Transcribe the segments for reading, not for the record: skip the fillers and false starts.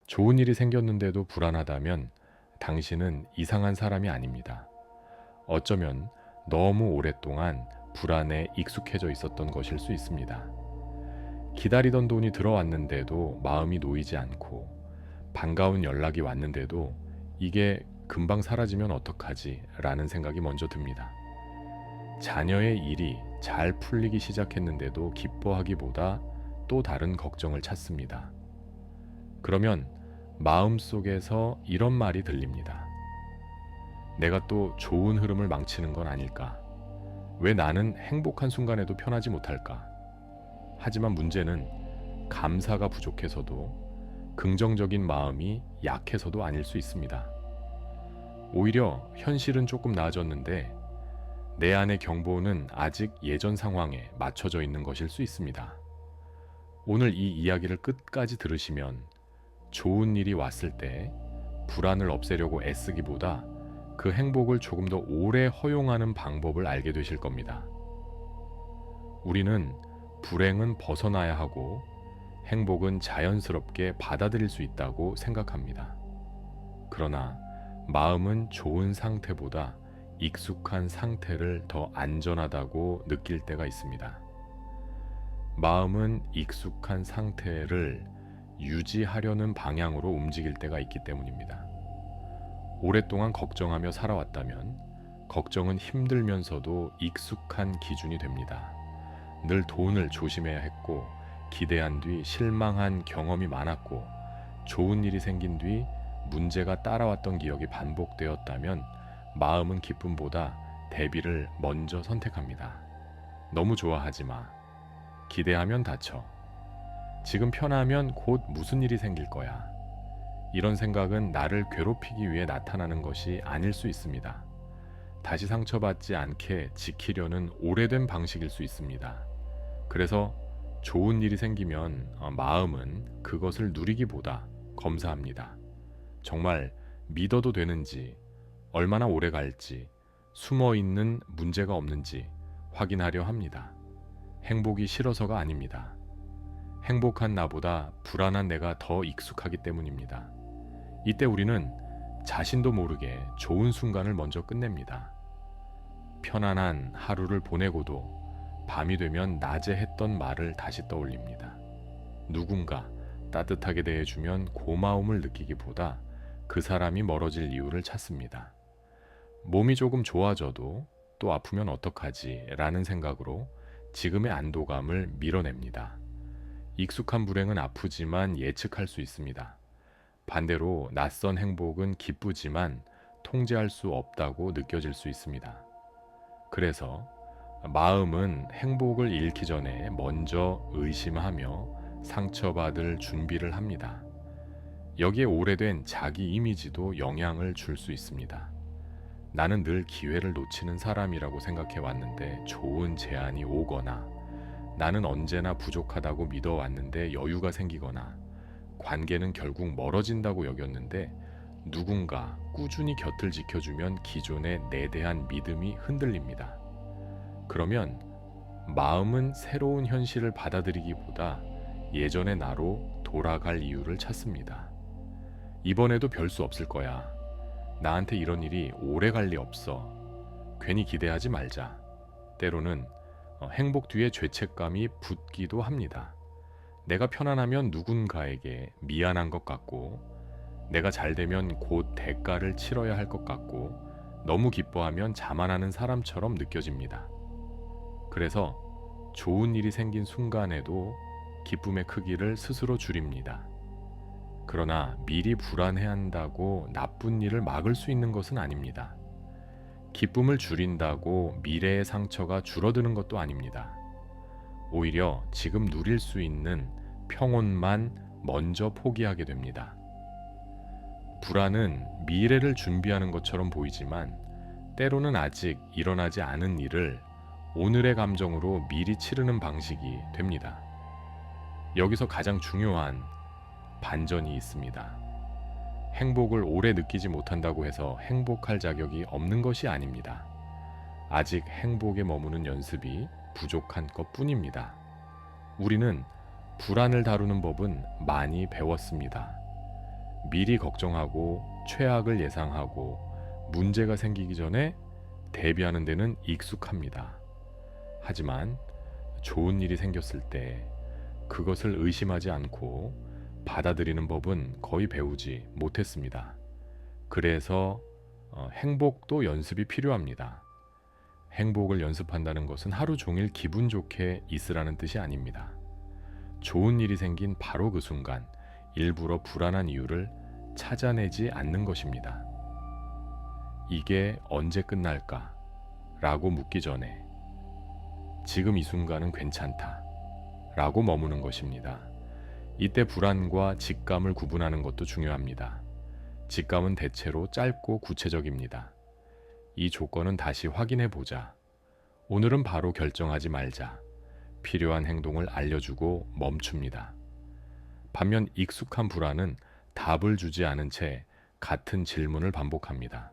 좋은 일이 생겼는데도 불안하다면 당신은 이상한 사람이 아닙니다. 어쩌면 너무 오랫동안 불안에 익숙해져 있었던 것일 수 있습니다. 기다리던 돈이 들어왔는데도 마음이 놓이지 않고 반가운 연락이 왔는데도 이게 금방 사라지면 어떡하지? 라는 생각이 먼저 듭니다. 자녀의 일이 잘 풀리기 시작했는데도 기뻐하기보다 또 다른 걱정을 찾습니다. 그러면 마음속에서 이런 말이 들립니다. 내가 또 좋은 흐름을 망치는 건 아닐까? 왜 나는 행복한 순간에도 편하지 못할까? 하지만 문제는 감사가 부족해서도 긍정적인 마음이 약해서도 아닐 수 있습니다. 오히려 현실은 조금 나아졌는데 내 안의 경보는 아직 예전 상황에 맞춰져 있는 것일 수 있습니다. 오늘 이 이야기를 끝까지 들으시면 좋은 일이 왔을 때 불안을 없애려고 애쓰기보다 그 행복을 조금 더 오래 허용하는 방법을 알게 되실 겁니다. 우리는 불행은 벗어나야 하고 행복은 자연스럽게 받아들일 수 있다고 생각합니다. 그러나 마음은 좋은 상태보다 익숙한 상태를 더 안전하다고 느낄 때가 있습니다. 마음은 익숙한 상태를 유지하려는 방향으로 움직일 때가 있기 때문입니다. 오랫동안 걱정하며 살아왔다면 걱정은 힘들면서도 익숙한 기준이 됩니다. 늘 돈을 조심해야 했고 기대한 뒤 실망한 경험이 많았고 좋은 일이 생긴 뒤 문제가 따라왔던 기억이 반복되었다면 마음은 기쁨보다 대비를 먼저 선택합니다. 너무 좋아하지 마. 기대하면 다쳐. 지금 편하면 곧 무슨 일이 생길 거야. 이런 생각은 나를 괴롭히기 위해 나타나는 것이 아닐 수 있습니다. 다시 상처받지 않게 지키려는 오래된 방식일 수 있습니다. 그래서 좋은 일이 생기면 마음은 그것을 누리기보다 검사합니다. 정말 믿어도 되는지, 얼마나 오래 갈지, 숨어 있는 문제가 없는지 확인하려 합니다. 행복이 싫어서가 아닙니다. 행복한 나보다 불안한 내가 더 익숙하기 때문입니다. 이때 우리는 자신도 모르게 좋은 순간을 먼저 끝냅니다. 편안한 하루를 보내고도 밤이 되면 낮에 했던 말을 다시 떠올립니다. 누군가 따뜻하게 대해주면 고마움을 느끼기보다 그 사람이 멀어질 이유를 찾습니다. 몸이 조금 좋아져도 또 아프면 어떡하지? 라는 생각으로 지금의 안도감을 밀어냅니다. 익숙한 불행은 아프지만 예측할 수 있습니다. 반대로 낯선 행복은 기쁘지만 통제할 수 없다고 느껴질 수 있습니다. 그래서 마음은 행복을 잃기 전에 먼저 의심하며 상처받을 준비를 합니다. 여기에 오래된 자기 이미지도 영향을 줄 수 있습니다. 나는 늘 기회를 놓치는 사람이라고 생각해 왔는데 좋은 제안이 오거나 나는 언제나 부족하다고 믿어왔는데 여유가 생기거나 관계는 결국 멀어진다고 여겼는데 누군가 꾸준히 곁을 지켜주면 기존의 내 대한 믿음이 흔들립니다. 그러면 마음은 새로운 현실을 받아들이기보다 예전의 나로 돌아갈 이유를 찾습니다. 이번에도 별 수 없을 거야. 나한테 이런 일이 오래 갈 리 없어. 괜히 기대하지 말자. 때로는 행복 뒤에 죄책감이 붙기도 합니다. 내가 편안하면 누군가에게 미안한 것 같고 내가 잘 되면 곧 대가를 치러야 할 것 같고 너무 기뻐하면 자만하는 사람처럼 느껴집니다. 그래서 좋은 일이 생긴 순간에도 기쁨의 크기를 스스로 줄입니다. 그러나 미리 불안해한다고 나쁜 일을 막을 수 있는 것은 아닙니다. 기쁨을 줄인다고 미래의 상처가 줄어드는 것도 아닙니다. 오히려 지금 누릴 수 있는 평온만 먼저 포기하게 됩니다. 불안은 미래를 준비하는 것처럼 보이지만 때로는 아직 일어나지 않은 일을 오늘의 감정으로 미리 치르는 방식이 됩니다. 여기서 가장 중요한 반전이 있습니다. 행복을 오래 느끼지 못한다고 해서 행복할 자격이 없는 것이 아닙니다. 아직 행복에 머무는 연습이 부족한 것뿐입니다. 우리는 불안을 다루는 법은 많이 배웠습니다. 미리 걱정하고 최악을 예상하고 문제가 생기기 전에 대비하는 데는 익숙합니다. 하지만 좋은 일이 생겼을 때 그것을 의심하지 않고 받아들이는 법은 거의 배우지 못했습니다. 그래서 행복도 연습이 필요합니다. 행복을 연습한다는 것은 하루 종일 기분 좋게 있으라는 뜻이 아닙니다. 좋은 일이 생긴 바로 그 순간 일부러 불안한 이유를 찾아내지 않는 것입니다. 이게 언제 끝날까? 라고 묻기 전에 지금 이 순간은 괜찮다 라고 머무는 것입니다. 이때 불안과 직감을 구분하는 것도 중요합니다. 직감은 대체로 짧고 구체적입니다. 이 조건은 다시 확인해 보자. 오늘은 바로 결정하지 말자. 필요한 행동을 알려주고 멈춥니다. 반면 익숙한 불안은 답을 주지 않은 채 같은 질문을 반복합니다.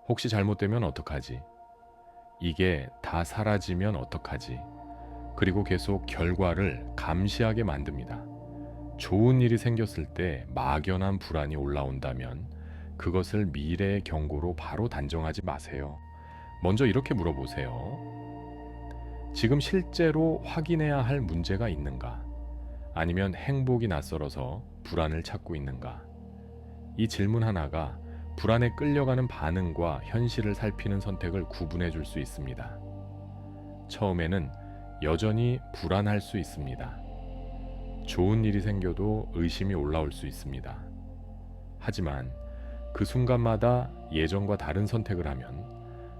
혹시 잘못되면 어떡하지? 이게 다 사라지면 어떡하지? 그리고 계속 결과를 감시하게 만듭니다. 좋은 일이 생겼을 때 막연한 불안이 올라온다면 그것을 미래의 경고로 바로 단정하지 마세요. 먼저 이렇게 물어보세요. 지금 실제로 확인해야 할 문제가 있는가? 아니면 행복이 낯설어서 불안을 찾고 있는가? 이 질문 하나가 불안에 끌려가는 반응과 현실을 살피는 선택을 구분해 줄 수 있습니다. 처음에는 여전히 불안할 수 있습니다. 좋은 일이 생겨도 의심이 올라올 수 있습니다. 하지만 그 순간마다 예전과 다른 선택을 하면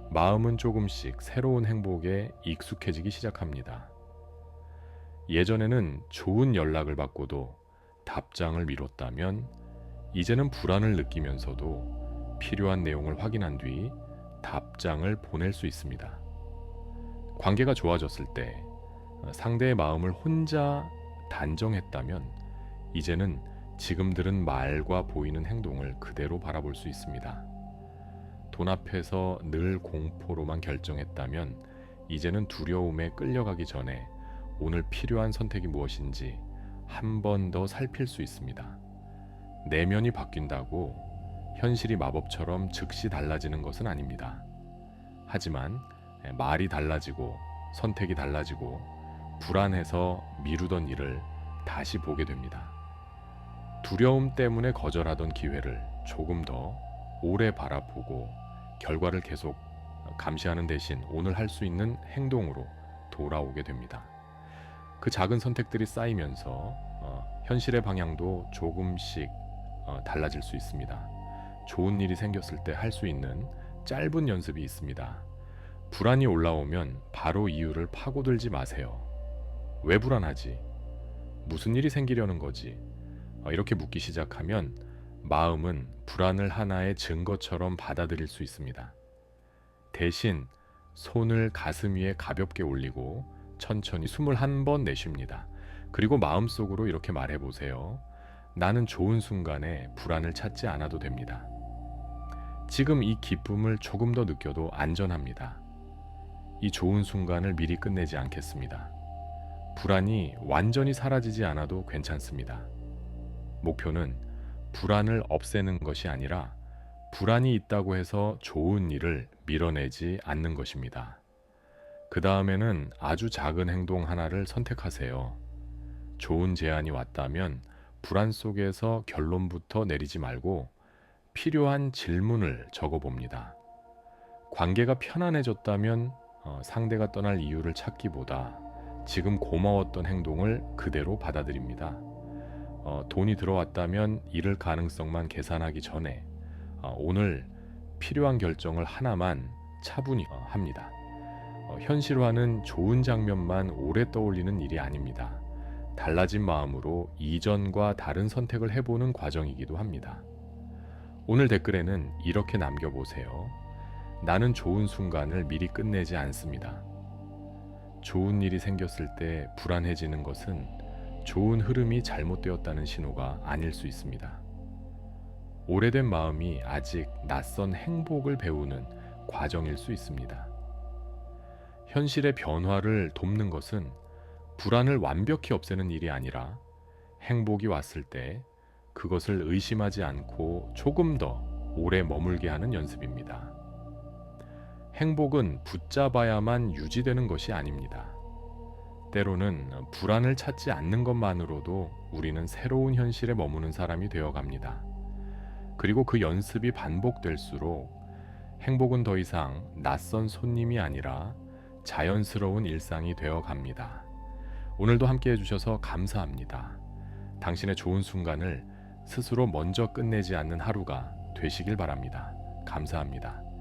마음은 조금씩 새로운 행복에 익숙해지기 시작합니다. 예전에는 좋은 연락을 받고도 답장을 미뤘다면 이제는 불안을 느끼면서도 필요한 내용을 확인한 뒤 답장을 보낼 수 있습니다. 관계가 좋아졌을 때 상대의 마음을 혼자 단정했다면 이제는 지금 들은 말과 보이는 행동을 그대로 바라볼 수 있습니다. 돈 앞에서 늘 공포로만 결정했다면 이제는 두려움에 끌려가기 전에 오늘 필요한 선택이 무엇인지 한 번 더 살필 수 있습니다. 내면이 바뀐다고 현실이 마법처럼 즉시 달라지는 것은 아닙니다. 하지만 말이 달라지고 선택이 달라지고 불안해서 미루던 일을 다시 보게 됩니다. 두려움 때문에 거절하던 기회를 조금 더 오래 바라보고 결과를 계속 감시하는 대신 오늘 할 수 있는 행동으로 돌아오게 됩니다. 그 작은 선택들이 쌓이면서 현실의 방향도 조금씩 달라질 수 있습니다. 좋은 일이 생겼을 때 할 수 있는 짧은 연습이 있습니다. 불안이 올라오면 바로 이유를 파고들지 마세요. 왜 불안하지? 무슨 일이 생기려는 거지? 이렇게 묻기 시작하면 마음은 불안을 하나의 증거처럼 받아들일 수 있습니다. 대신 손을 가슴 위에 가볍게 올리고 천천히 숨을 한 번 내쉽니다. 그리고 마음속으로 이렇게 말해보세요. 나는 좋은 순간에 불안을 찾지 않아도 됩니다. 지금 이 기쁨을 조금 더 느껴도 안전합니다. 이 좋은 순간을 미리 끝내지 않겠습니다. 불안이 완전히 사라지지 않아도 괜찮습니다. 목표는 불안을 없애는 것이 아니라 불안이 있다고 해서 좋은 일을 밀어내지 않는 것입니다. 그 다음에는 아주 작은 행동 하나를 선택하세요. 좋은 제안이 왔다면 불안 속에서 결론부터 내리지 말고 필요한 질문을 적어봅니다. 관계가 편안해졌다면 상대가 떠날 이유를 찾기보다 지금 고마웠던 행동을 그대로 받아들입니다. 돈이 들어왔다면 잃을 가능성만 계산하기 전에 오늘 필요한 결정을 하나만 차분히 합니다. 현실화는 좋은 장면만 오래 떠올리는 일이 아닙니다. 달라진 마음으로 이전과 다른 선택을 해보는 과정이기도 합니다. 오늘 댓글에는 이렇게 남겨보세요. 나는 좋은 순간을 미리 끝내지 않습니다. 좋은 일이 생겼을 때 불안해지는 것은 좋은 흐름이 잘못되었다는 신호가 아닐 수 있습니다. 오래된 마음이 아직 낯선 행복을 배우는 과정일 수 있습니다. 현실의 변화를 돕는 것은 불안을 완벽히 없애는 일이 아니라 행복이 왔을 때 그것을 의심하지 않고 조금 더 오래 머물게 하는 연습입니다. 행복은 붙잡아야만 유지되는 것이 아닙니다. 때로는 불안을 찾지 않는 것만으로도 우리는 새로운 현실에 머무는 사람이 되어 갑니다. 그리고 그 연습이 반복될수록 행복은 더 이상 낯선 손님이 아니라 자연스러운 일상이 되어 갑니다. 오늘도 함께 해주셔서 감사합니다. 당신의 좋은 순간을 스스로 먼저 끝내지 않는 하루가 되시길 바랍니다. 감사합니다.